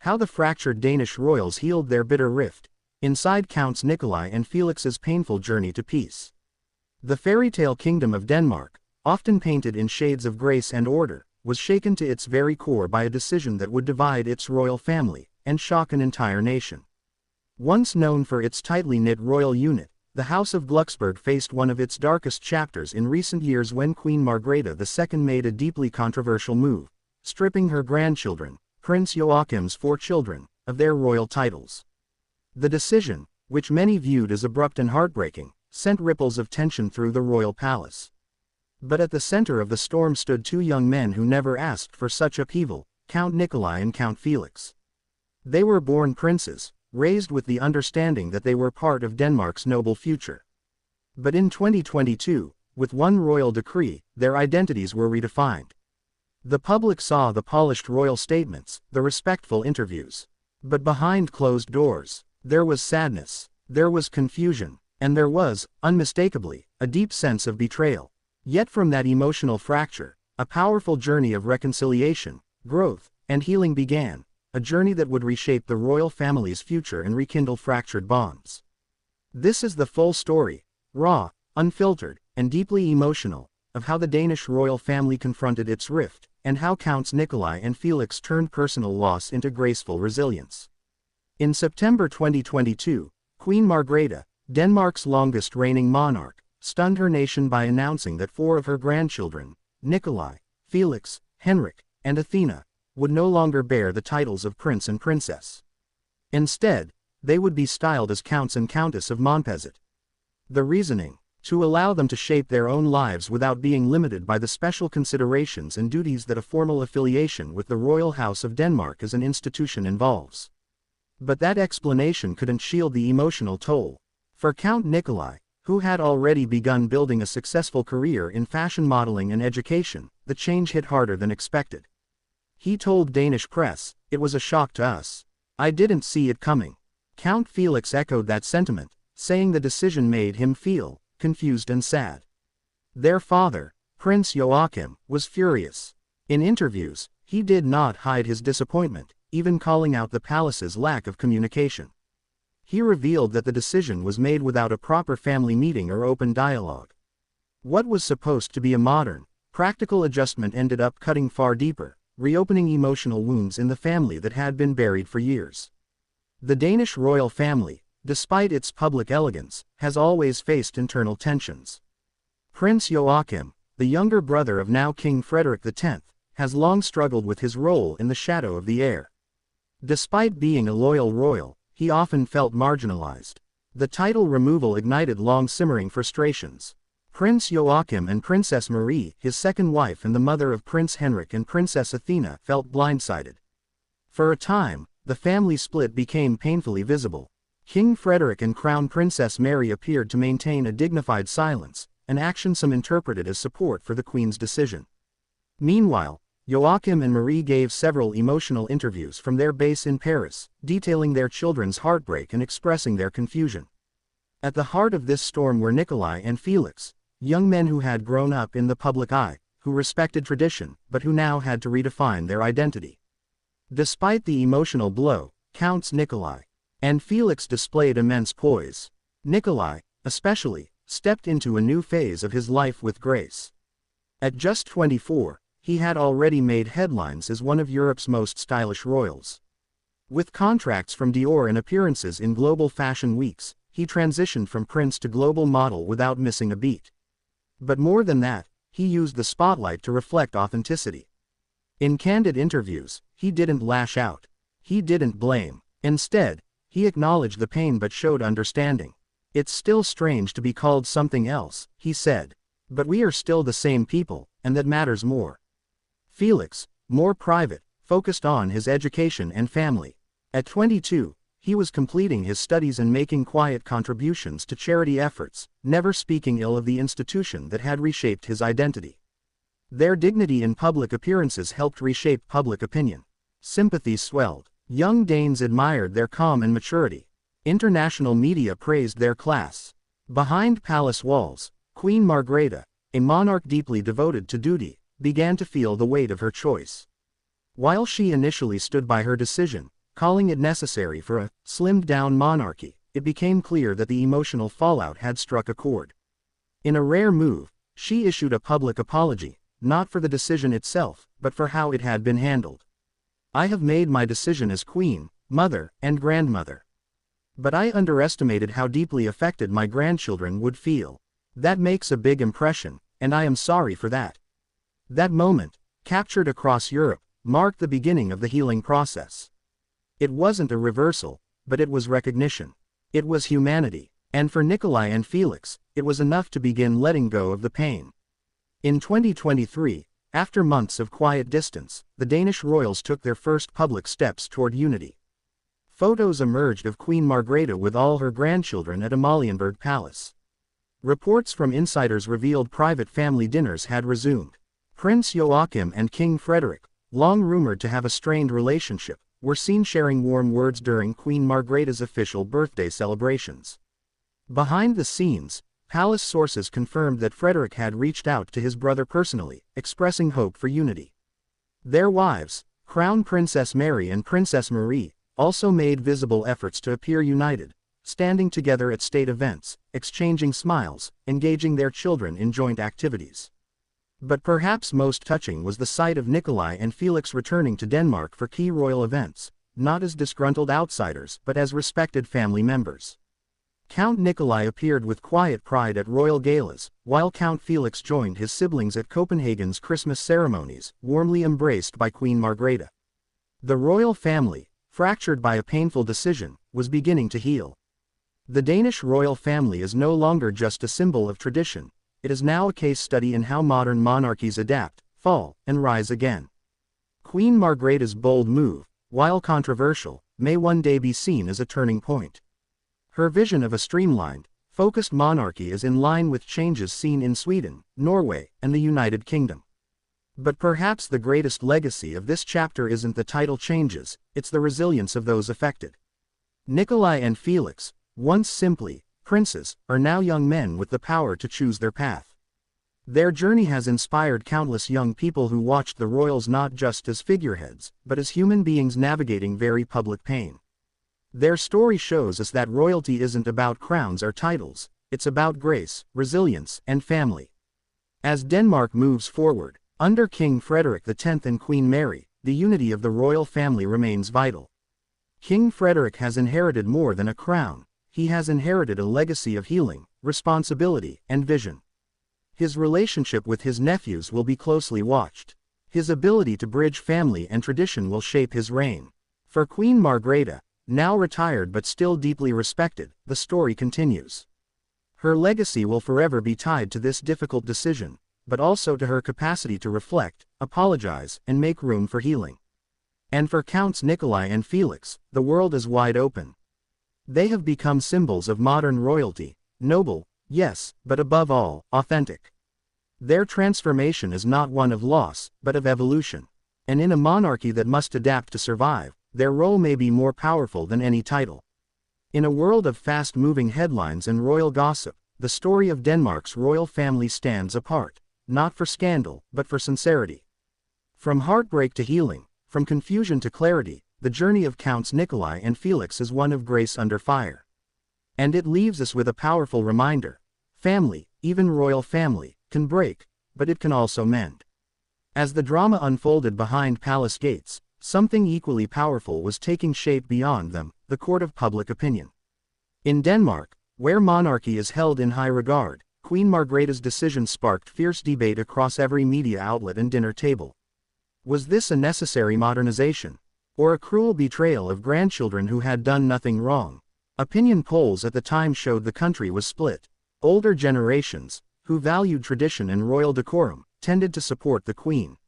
How the fractured Danish royals healed their bitter rift. Inside Counts Nikolai and Felix's painful journey to peace. The fairy tale kingdom of Denmark, often painted in shades of grace and order, was shaken to its very core by a decision that would divide its royal family and shock an entire nation. Once known for its tightly knit royal unit, the House of Glucksburg faced one of its darkest chapters in recent years when Queen Margrethe II made a deeply controversial move, stripping her grandchildren, Prince Joachim's 4 children, of their royal titles. The decision, which many viewed as abrupt and heartbreaking, sent ripples of tension through the royal palace. But at the center of the storm stood 2 young men who never asked for such upheaval, Count Nikolai and Count Felix. They were born princes, raised with the understanding that they were part of Denmark's noble future. But in 2022, with one royal decree, their identities were redefined. The public saw the polished royal statements, the respectful interviews. But behind closed doors, there was sadness, there was confusion, and there was, unmistakably, a deep sense of betrayal. Yet from that emotional fracture, a powerful journey of reconciliation, growth, and healing began, a journey that would reshape the royal family's future and rekindle fractured bonds. This is the full story, raw, unfiltered, and deeply emotional, of how the Danish royal family confronted its rift, and how Counts Nikolai and Felix turned personal loss into graceful resilience. In September 2022, Queen Margrethe, Denmark's longest reigning monarch, stunned her nation by announcing that 4 of her grandchildren, Nikolai, Felix, Henrik, and Athena, would no longer bear the titles of prince and princess. Instead, they would be styled as Counts and Countess of Montpezat. The reasoning: to allow them to shape their own lives without being limited by the special considerations and duties that a formal affiliation with the royal house of Denmark as an institution involves. But that explanation couldn't shield the emotional toll. For Count Nikolai, who had already begun building a successful career in fashion modeling and education, the change hit harder than expected. He told Danish press, "It was a shock to us. I didn't see it coming." Count Felix echoed that sentiment, saying the decision made him feel confused and sad. Their father, Prince Joachim, was furious. In interviews, he did not hide his disappointment, even calling out the palace's lack of communication. He revealed that the decision was made without a proper family meeting or open dialogue. What was supposed to be a modern, practical adjustment ended up cutting far deeper, reopening emotional wounds in the family that had been buried for years. The Danish royal family, despite its public elegance, has always faced internal tensions. Prince Joachim, the younger brother of now King Frederik X, has long struggled with his role in the shadow of the heir. Despite being a loyal royal, he often felt marginalized. The title removal ignited long-simmering frustrations. Prince Joachim and Princess Marie, his second wife and the mother of Prince Henrik and Princess Athena, felt blindsided. For a time, the family split became painfully visible. King Frederik and Crown Princess Mary appeared to maintain a dignified silence, an action some interpreted as support for the Queen's decision. Meanwhile, Joachim and Marie gave several emotional interviews from their base in Paris, detailing their children's heartbreak and expressing their confusion. At the heart of this storm were Nikolai and Felix, young men who had grown up in the public eye, who respected tradition, but who now had to redefine their identity. Despite the emotional blow, Counts Nikolai and Felix displayed immense poise. Nikolai, especially, stepped into a new phase of his life with grace. At just 24, he had already made headlines as one of Europe's most stylish royals. With contracts from Dior and appearances in global fashion weeks, he transitioned from prince to global model without missing a beat. But more than that, he used the spotlight to reflect authenticity. In candid interviews, he didn't lash out. He didn't blame. Instead, he acknowledged the pain but showed understanding. "It's still strange to be called something else," he said. "But we are still the same people, and that matters more." Felix, more private, focused on his education and family. At 22, he was completing his studies and making quiet contributions to charity efforts, never speaking ill of the institution that had reshaped his identity. Their dignity in public appearances helped reshape public opinion. Sympathy swelled. Young Danes admired their calm and maturity. International media praised their class. Behind palace walls, Queen Margrethe, a monarch deeply devoted to duty, began to feel the weight of her choice. While she initially stood by her decision, calling it necessary for a slimmed-down monarchy. It became clear that the emotional fallout had struck a chord. In a rare move, she issued a public apology, not for the decision itself, but for how it had been handled. "I have made my decision as queen, mother, and grandmother. But I underestimated how deeply affected my grandchildren would feel. That makes a big impression, and I am sorry for that." That moment, captured across Europe, marked the beginning of the healing process. It wasn't a reversal, but it was recognition. It was humanity. And for Nikolai and Felix, it was enough to begin letting go of the pain. In 2023, after months of quiet distance, the Danish royals took their first public steps toward unity. Photos emerged of Queen Margrethe with all her grandchildren at Amalienborg Palace. Reports from insiders revealed private family dinners had resumed. Prince Joachim and King Frederik, long rumored to have a strained relationship, were seen sharing warm words during Queen Margrethe's official birthday celebrations. Behind the scenes, palace sources confirmed that Frederik had reached out to his brother personally, expressing hope for unity. Their wives, Crown Princess Mary and Princess Marie, also made visible efforts to appear united, standing together at state events, exchanging smiles, engaging their children in joint activities. But perhaps most touching was the sight of Nikolai and Felix returning to Denmark for key royal events, not as disgruntled outsiders but as respected family members. Count Nikolai appeared with quiet pride at royal galas, while Count Felix joined his siblings at Copenhagen's Christmas ceremonies, warmly embraced by Queen Margrethe. The royal family, fractured by a painful decision, was beginning to heal. The Danish royal family is no longer just a symbol of tradition. It is now a case study in how modern monarchies adapt, fall, and rise again. Queen Margrethe's bold move, while controversial, may one day be seen as a turning point. Her vision of a streamlined, focused monarchy is in line with changes seen in Sweden, Norway, and the United Kingdom. But perhaps the greatest legacy of this chapter isn't the title changes, it's the resilience of those affected. Nikolai and Felix, once simply princes, are now young men with the power to choose their path. Their journey has inspired countless young people who watched the royals not just as figureheads, but as human beings navigating very public pain. Their story shows us that royalty isn't about crowns or titles, it's about grace, resilience, and family. As Denmark moves forward, under King Frederik X and Queen Mary, the unity of the royal family remains vital. King Frederik has inherited more than a crown. He has inherited a legacy of healing, responsibility, and vision. His relationship with his nephews will be closely watched. His ability to bridge family and tradition will shape his reign. For Queen Margrethe, now retired but still deeply respected, the story continues. Her legacy will forever be tied to this difficult decision, but also to her capacity to reflect, apologize, and make room for healing. And for Counts Nikolai and Felix, the world is wide open. They have become symbols of modern royalty, noble, yes, but above all, authentic. Their transformation is not one of loss, but of evolution. And in a monarchy that must adapt to survive, their role may be more powerful than any title. In a world of fast-moving headlines and royal gossip, the story of Denmark's royal family stands apart, not for scandal, but for sincerity. From heartbreak to healing, from confusion to clarity, the journey of Counts Nikolai and Felix is one of grace under fire. And it leaves us with a powerful reminder. Family, even royal family, can break, but it can also mend. As the drama unfolded behind palace gates, something equally powerful was taking shape beyond them, the court of public opinion. In Denmark, where monarchy is held in high regard, Queen Margrethe's decision sparked fierce debate across every media outlet and dinner table. Was this a necessary modernization? Or a cruel betrayal of grandchildren who had done nothing wrong? Opinion polls at the time showed the country was split. Older generations, who valued tradition and royal decorum, tended to support the Queen.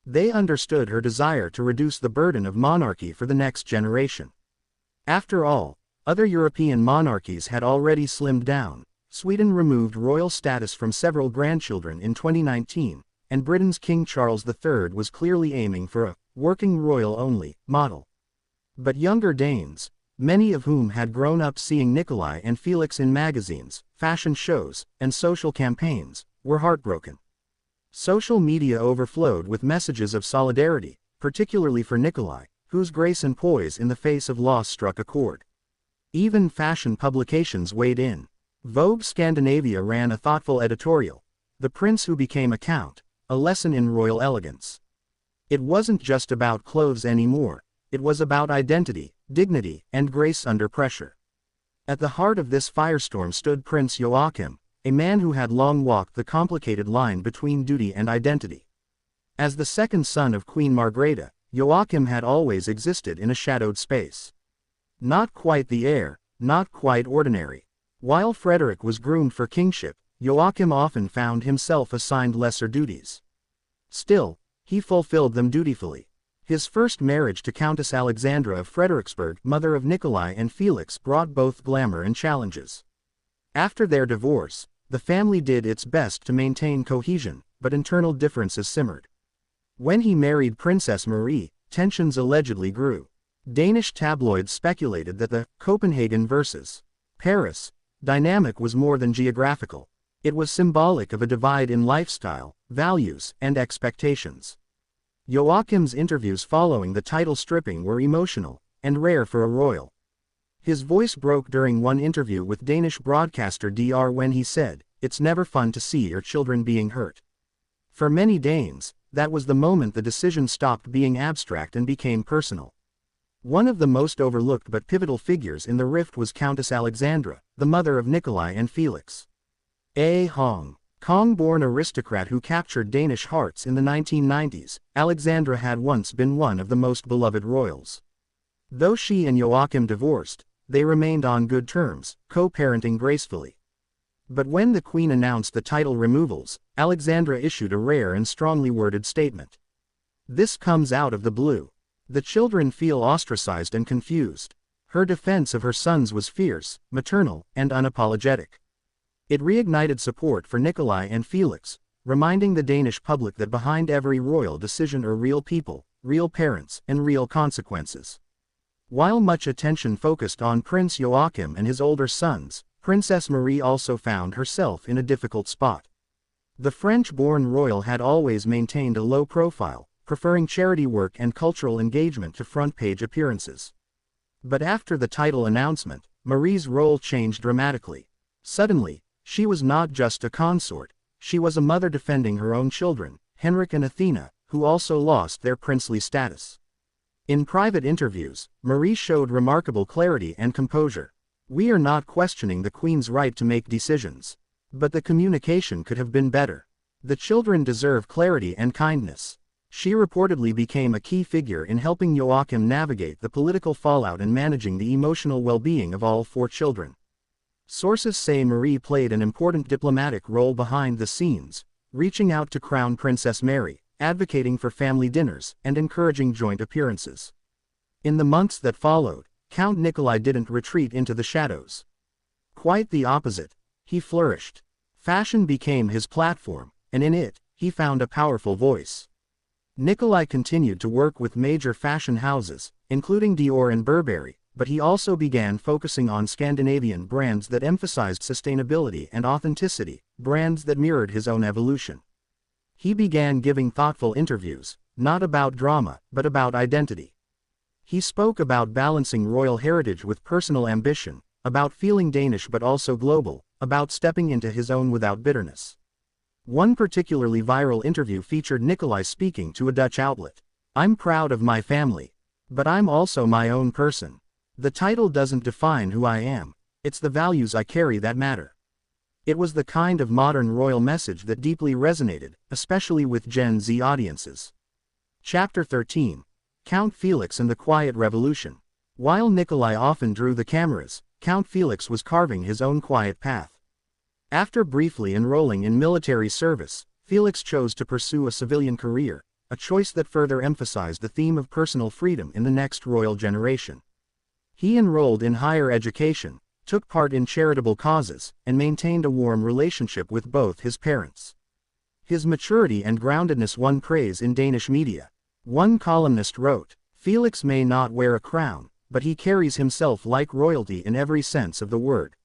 They understood her desire to reduce the burden of monarchy for the next generation. After all, other European monarchies had already slimmed down. Sweden removed royal status from several grandchildren in 2019, and Britain's King Charles III was clearly aiming for a working royal-only model. But younger Danes, many of whom had grown up seeing Nikolai and Felix in magazines, fashion shows, and social campaigns, were heartbroken. Social media overflowed with messages of solidarity, particularly for Nikolai, who whose grace and poise in the face of loss struck a chord. Even fashion publications weighed in. Vogue Scandinavia ran a thoughtful editorial, "The Prince Who Became a Count, a Lesson in Royal Elegance." It wasn't just about clothes anymore, it was about identity, dignity, and grace under pressure. At the heart of this firestorm stood Prince Joachim, a man who had long walked the complicated line between duty and identity. As the second son of Queen Margrethe, Joachim had always existed in a shadowed space. Not quite the heir, not quite ordinary. While Frederik was groomed for kingship, Joachim often found himself assigned lesser duties. Still, he fulfilled them dutifully. His first marriage to Countess Alexandra of Frederiksberg, mother of Nikolai and Felix, brought both glamour and challenges. After their divorce, the family did its best to maintain cohesion, but internal differences simmered. When he married Princess Marie, tensions allegedly grew. Danish tabloids speculated that the Copenhagen versus Paris dynamic was more than geographical. It was symbolic of a divide in lifestyle, values, and expectations. Joachim's interviews following the title stripping were emotional, and rare for a royal. His voice broke during one interview with Danish broadcaster DR when he said, "It's never fun to see your children being hurt." For many Danes, that was the moment the decision stopped being abstract and became personal. One of the most overlooked but pivotal figures in the rift was Countess Alexandra, the mother of Nikolai and Felix. A Hong Kong-born aristocrat who captured Danish hearts in the 1990s, Alexandra had once been one of the most beloved royals. Though she and Joachim divorced, they remained on good terms, co-parenting gracefully. But when the Queen announced the title removals, Alexandra issued a rare and strongly worded statement. "This comes out of the blue. The children feel ostracized and confused." Her defense of her sons was fierce, maternal, and unapologetic. It reignited support for Nikolai and Felix, reminding the Danish public that behind every royal decision are real people, real parents, and real consequences. While much attention focused on Prince Joachim and his older sons, Princess Marie also found herself in a difficult spot. The French-born royal had always maintained a low profile, preferring charity work and cultural engagement to front-page appearances. But after the title announcement, Marie's role changed dramatically. Suddenly, she was not just a consort, she was a mother defending her own children, Henrik and Athena, who also lost their princely status. In private interviews, Marie showed remarkable clarity and composure. "We are not questioning the Queen's right to make decisions. But the communication could have been better. The children deserve clarity and kindness." She reportedly became a key figure in helping Joachim navigate the political fallout and managing the emotional well-being of all four children. Sources say Marie played an important diplomatic role behind the scenes, reaching out to Crown Princess Mary, advocating for family dinners, and encouraging joint appearances. In the months that followed, Count Nikolai didn't retreat into the shadows. Quite the opposite, he flourished. Fashion became his platform, and in it, he found a powerful voice. Nikolai continued to work with major fashion houses, including Dior and Burberry, but he also began focusing on Scandinavian brands that emphasized sustainability and authenticity, brands that mirrored his own evolution. He began giving thoughtful interviews, not about drama, but about identity. He spoke about balancing royal heritage with personal ambition, about feeling Danish but also global, about stepping into his own without bitterness. One particularly viral interview featured Nikolai speaking to a Dutch outlet. "I'm proud of my family. But I'm also my own person. The title doesn't define who I am, it's the values I carry that matter." It was the kind of modern royal message that deeply resonated, especially with Gen Z audiences. Chapter 13. Count Felix and the Quiet Revolution. While Nikolai often drew the cameras, Count Felix was carving his own quiet path. After briefly enrolling in military service, Felix chose to pursue a civilian career, a choice that further emphasized the theme of personal freedom in the next royal generation. He enrolled in higher education, took part in charitable causes, and maintained a warm relationship with both his parents. His maturity and groundedness won praise in Danish media. One columnist wrote, "Felix may not wear a crown, but he carries himself like royalty in every sense of the word."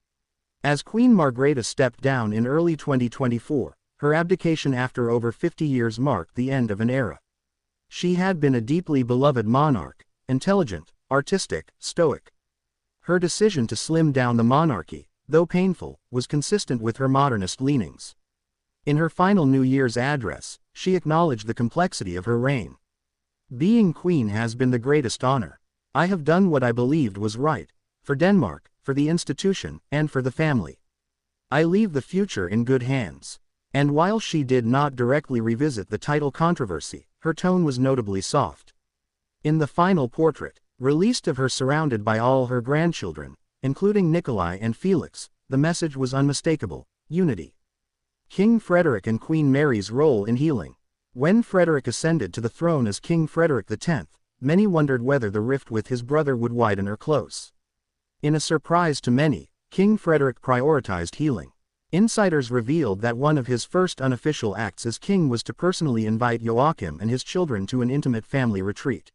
As Queen Margrethe stepped down in early 2024, her abdication after over 50 years marked the end of an era. She had been a deeply beloved monarch, intelligent, artistic, stoic. Her decision to slim down the monarchy, though painful, was consistent with her modernist leanings. In her final New Year's address, she acknowledged the complexity of her reign. Being queen has been the greatest honor. I have done what I believed was right, for Denmark, for the institution, and for the family. I leave the future in good hands. And while she did not directly revisit the title controversy, her tone was notably soft. In the final portrait, released of her surrounded by all her grandchildren, including Nikolai and Felix, the message was unmistakable: unity. King Frederik and Queen Mary's role in healing. When Frederik ascended to the throne as King Frederik X, many wondered whether the rift with his brother would widen or close. In a surprise to many, King Frederik prioritized healing. Insiders revealed that one of his first unofficial acts as king was to personally invite Joachim and his children to an intimate family retreat.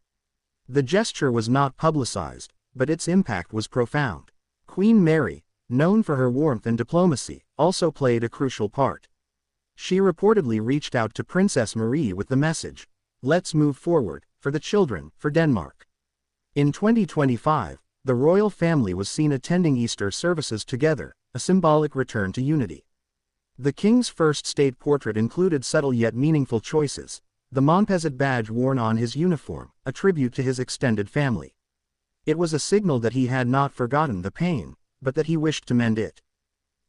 The gesture was not publicized, but its impact was profound. Queen Mary, known for her warmth and diplomacy, also played a crucial part. She reportedly reached out to Princess Marie with the message, "Let's move forward, for the children, for Denmark." In 2025, the royal family was seen attending Easter services together, a symbolic return to unity. The king's first state portrait included subtle yet meaningful choices: the Montpezat badge worn on his uniform, a tribute to his extended family. It was a signal that he had not forgotten the pain, but that he wished to mend it.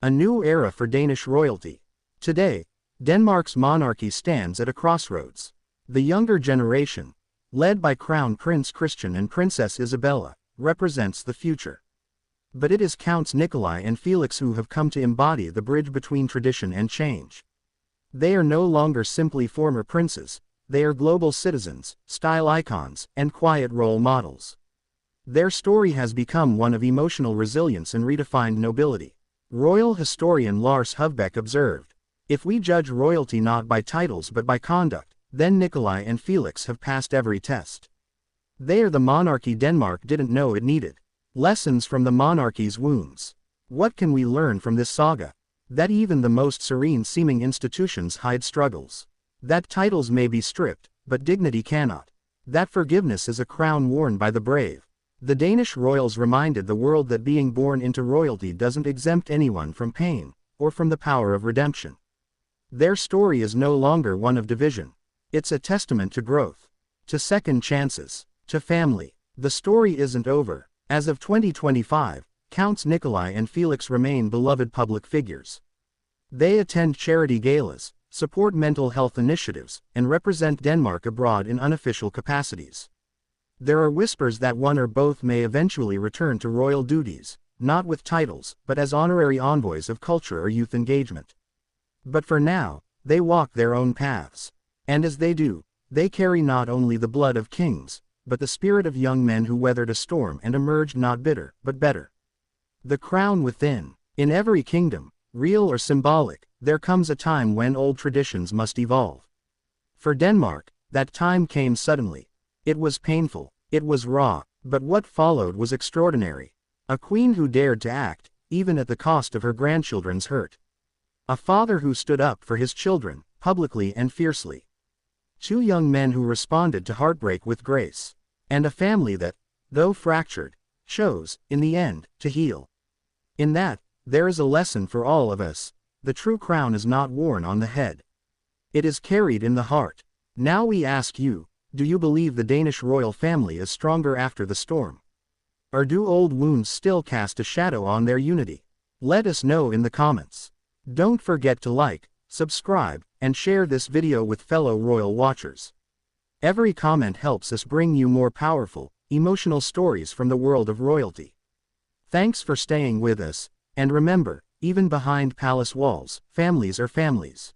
A new era for Danish royalty. Today, Denmark's monarchy stands at a crossroads. The younger generation, led by Crown Prince Christian and Princess Isabella, represents the future. But it is Counts Nikolai and Felix who have come to embody the bridge between tradition and change. They are no longer simply former princes, they are global citizens, style icons, and quiet role models. Their story has become one of emotional resilience and redefined nobility. Royal historian Lars Hovbeck observed, "If we judge royalty not by titles but by conduct, then Nikolai and Felix have passed every test. They are the monarchy Denmark didn't know it needed." Lessons from the monarchy's wounds. What can we learn from this saga? That even the most serene-seeming institutions hide struggles. That titles may be stripped, but dignity cannot. That forgiveness is a crown worn by the brave. The Danish royals reminded the world that being born into royalty doesn't exempt anyone from pain, or from the power of redemption. Their story is no longer one of division. It's a testament to growth, to second chances, to family. The story isn't over. As of 2025, Counts Nikolai and Felix remain beloved public figures. They attend charity galas, support mental health initiatives, and represent Denmark abroad in unofficial capacities. There are whispers that one or both may eventually return to royal duties, not with titles, but as honorary envoys of culture or youth engagement. But for now, they walk their own paths. And as they do, they carry not only the blood of kings, but the spirit of young men who weathered a storm and emerged not bitter, but better. The crown within. In every kingdom, real or symbolic, there comes a time when old traditions must evolve. For Denmark, that time came suddenly. It was painful, it was raw, but what followed was extraordinary. A queen who dared to act, even at the cost of her grandchildren's hurt. A father who stood up for his children, publicly and fiercely. Two young men who responded to heartbreak with grace. And a family that, though fractured, chose, in the end, to heal. In that, there is a lesson for all of us: the true crown is not worn on the head. It is carried in the heart. Now we ask you, do you believe the Danish royal family is stronger after the storm? Or do old wounds still cast a shadow on their unity? Let us know in the comments. Don't forget to like, subscribe, and share this video with fellow royal watchers. Every comment helps us bring you more powerful, emotional stories from the world of royalty. Thanks for staying with us, and remember, even behind palace walls, families are families.